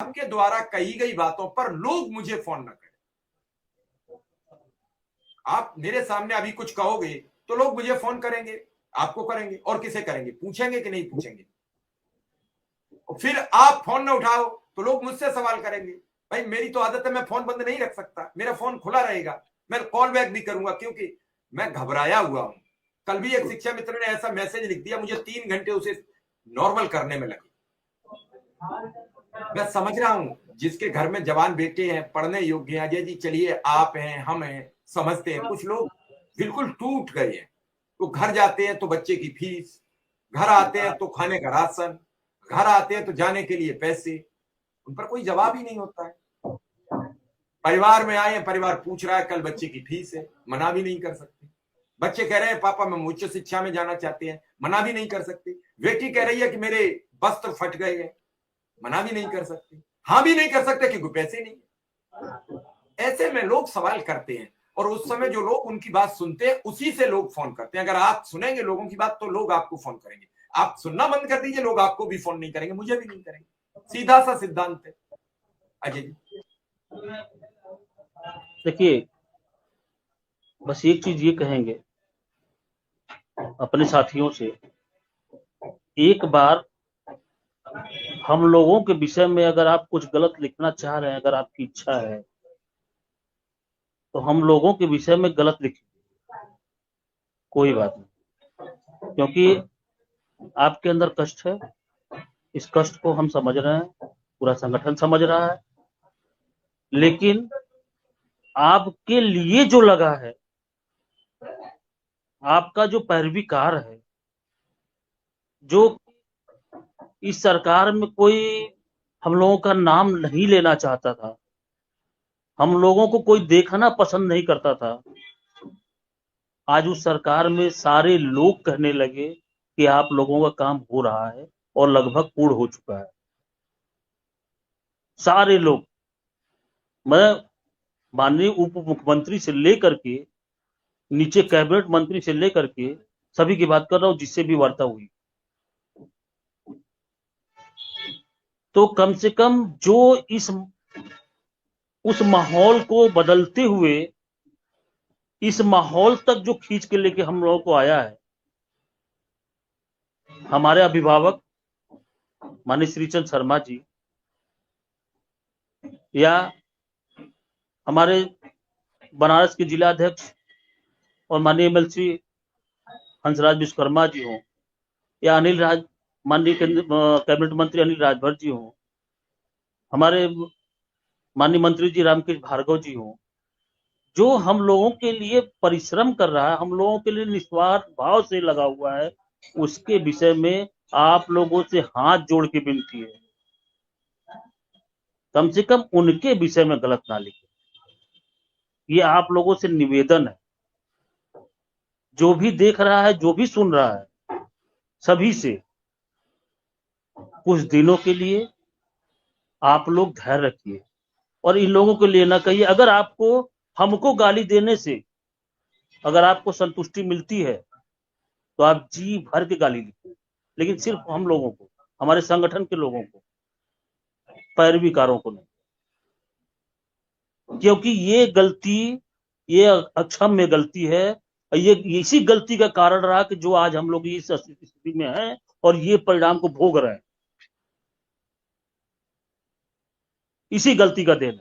आपके द्वारा कही गई बातों पर लोग मुझे फोन न करें। आप मेरे सामने अभी कुछ कहोगे तो लोग मुझे फोन करेंगे, आपको करेंगे, और किसे करेंगे, पूछेंगे कि नहीं पूछेंगे। फिर आप फोन न उठाओ तो लोग मुझसे सवाल करेंगे। भाई मेरी तो आदत है, मैं फोन बंद नहीं रख सकता, मेरा फोन खुला रहेगा, मैं कॉल बैक भी करूंगा, क्योंकि मैं घबराया हुआ हूं। कल भी एक शिक्षा मित्र ने ऐसा मैसेज लिख दिया, मुझे 3 घंटे उसे नॉर्मल करने में लगे। मैं समझ रहा हूं, जिसके घर में जवान बेटे हैं, पढ़ने योग्य हैं, अजय जी चलिए आप हैं, हम हैं, समझते हैं। कुछ लोग बिल्कुल टूट गए हैं, तो घर जाते हैं तो बच्चे की फीस, घर आते हैं तो खाने का राशन, घर आते हैं तो जाने के लिए पैसे, उन पर कोई जवाब ही नहीं होता है। परिवार में आए, परिवार पूछ रहा है कल बच्चे की फीस है, मना भी नहीं कर सकते। बच्चे कह रहे हैं पापा मैं उच्च शिक्षा में जाना चाहते हैं, मना भी नहीं कर सकते। बेटी कह रही है कि मेरे वस्त्र फट गए हैं, मना भी नहीं कर सकते। हाँ भी नहीं कर सकते क्योंकि पैसे नहीं। ऐसे में लोग सवाल करते हैं, और उस समय जो लोग उनकी बात सुनते हैं उसी से लोग फोन करते हैं। अगर आप सुनेंगे लोगों की बात तो लोग आपको फोन करेंगे, आप सुनना बंद कर दीजिए, लोग आपको भी फोन नहीं करेंगे, मुझे भी नहीं करेंगे। सीधा सा सिद्धांत है। अजय जी देखिए, बस एक चीज ये कहेंगे अपने साथियों से, एक बार हम लोगों के विषय में अगर आप कुछ गलत लिखना चाह रहे हैं, अगर आपकी इच्छा है तो हम लोगों के विषय में गलत लिखिए, कोई बात नहीं, क्योंकि आपके अंदर कष्ट है, इस कष्ट को हम समझ रहे हैं, पूरा संगठन समझ रहा है, लेकिन आपके लिए जो लगा है, आपका जो पैरवीकार है, जो इस सरकार में कोई हम लोगों का नाम नहीं लेना चाहता था, हम लोगों को कोई देखना पसंद नहीं करता था, आज उस सरकार में सारे लोग कहने लगे कि आप लोगों का काम हो रहा है और लगभग पूर्ण हो चुका है। सारे लोग, मैं माननीय उप मुख्यमंत्री से लेकर के नीचे कैबिनेट मंत्री से लेकर के सभी की बात कर रहा हूं जिससे भी वार्ता हुई, तो कम से कम जो उस माहौल को बदलते हुए इस माहौल तक जो खींच के लेके हम लोगों को आया है, हमारे अभिभावक माननीय श्रीचंद शर्मा जी, या हमारे बनारस के जिलाध्यक्ष और माननीय एमएलसी हंसराज विश्वकर्मा जी हों, या अनिल राज, माननीय कैबिनेट मंत्री अनिल राजभर जी हों, हमारे माननीय मंत्री जी रामकृष्ण भार्गव जी हों, जो हम लोगों के लिए परिश्रम कर रहा है, हम लोगों के लिए निस्वार्थ भाव से लगा हुआ है, उसके विषय में आप लोगों से हाथ जोड़ के विनती है, कम से कम उनके विषय में गलत ना लिखें। ये आप लोगों से निवेदन है, जो भी देख रहा है, जो भी सुन रहा है, सभी से कुछ दिनों के लिए आप लोग धैर्य रखिए और इन लोगों को लिए ना कहिए। अगर आपको हमको गाली देने से अगर आपको संतुष्टि मिलती है तो आप जी भर के गाली लिखिए, लेकिन सिर्फ हम लोगों को, हमारे संगठन के लोगों को, पैरवीकारों को नहीं, क्योंकि ये गलती, ये अक्षम्य गलती है। ये इसी गलती का कारण रहा कि जो आज हम लोग इस स्थिति में हैं और ये परिणाम को भोग रहे हैं, इसी गलती का देन है।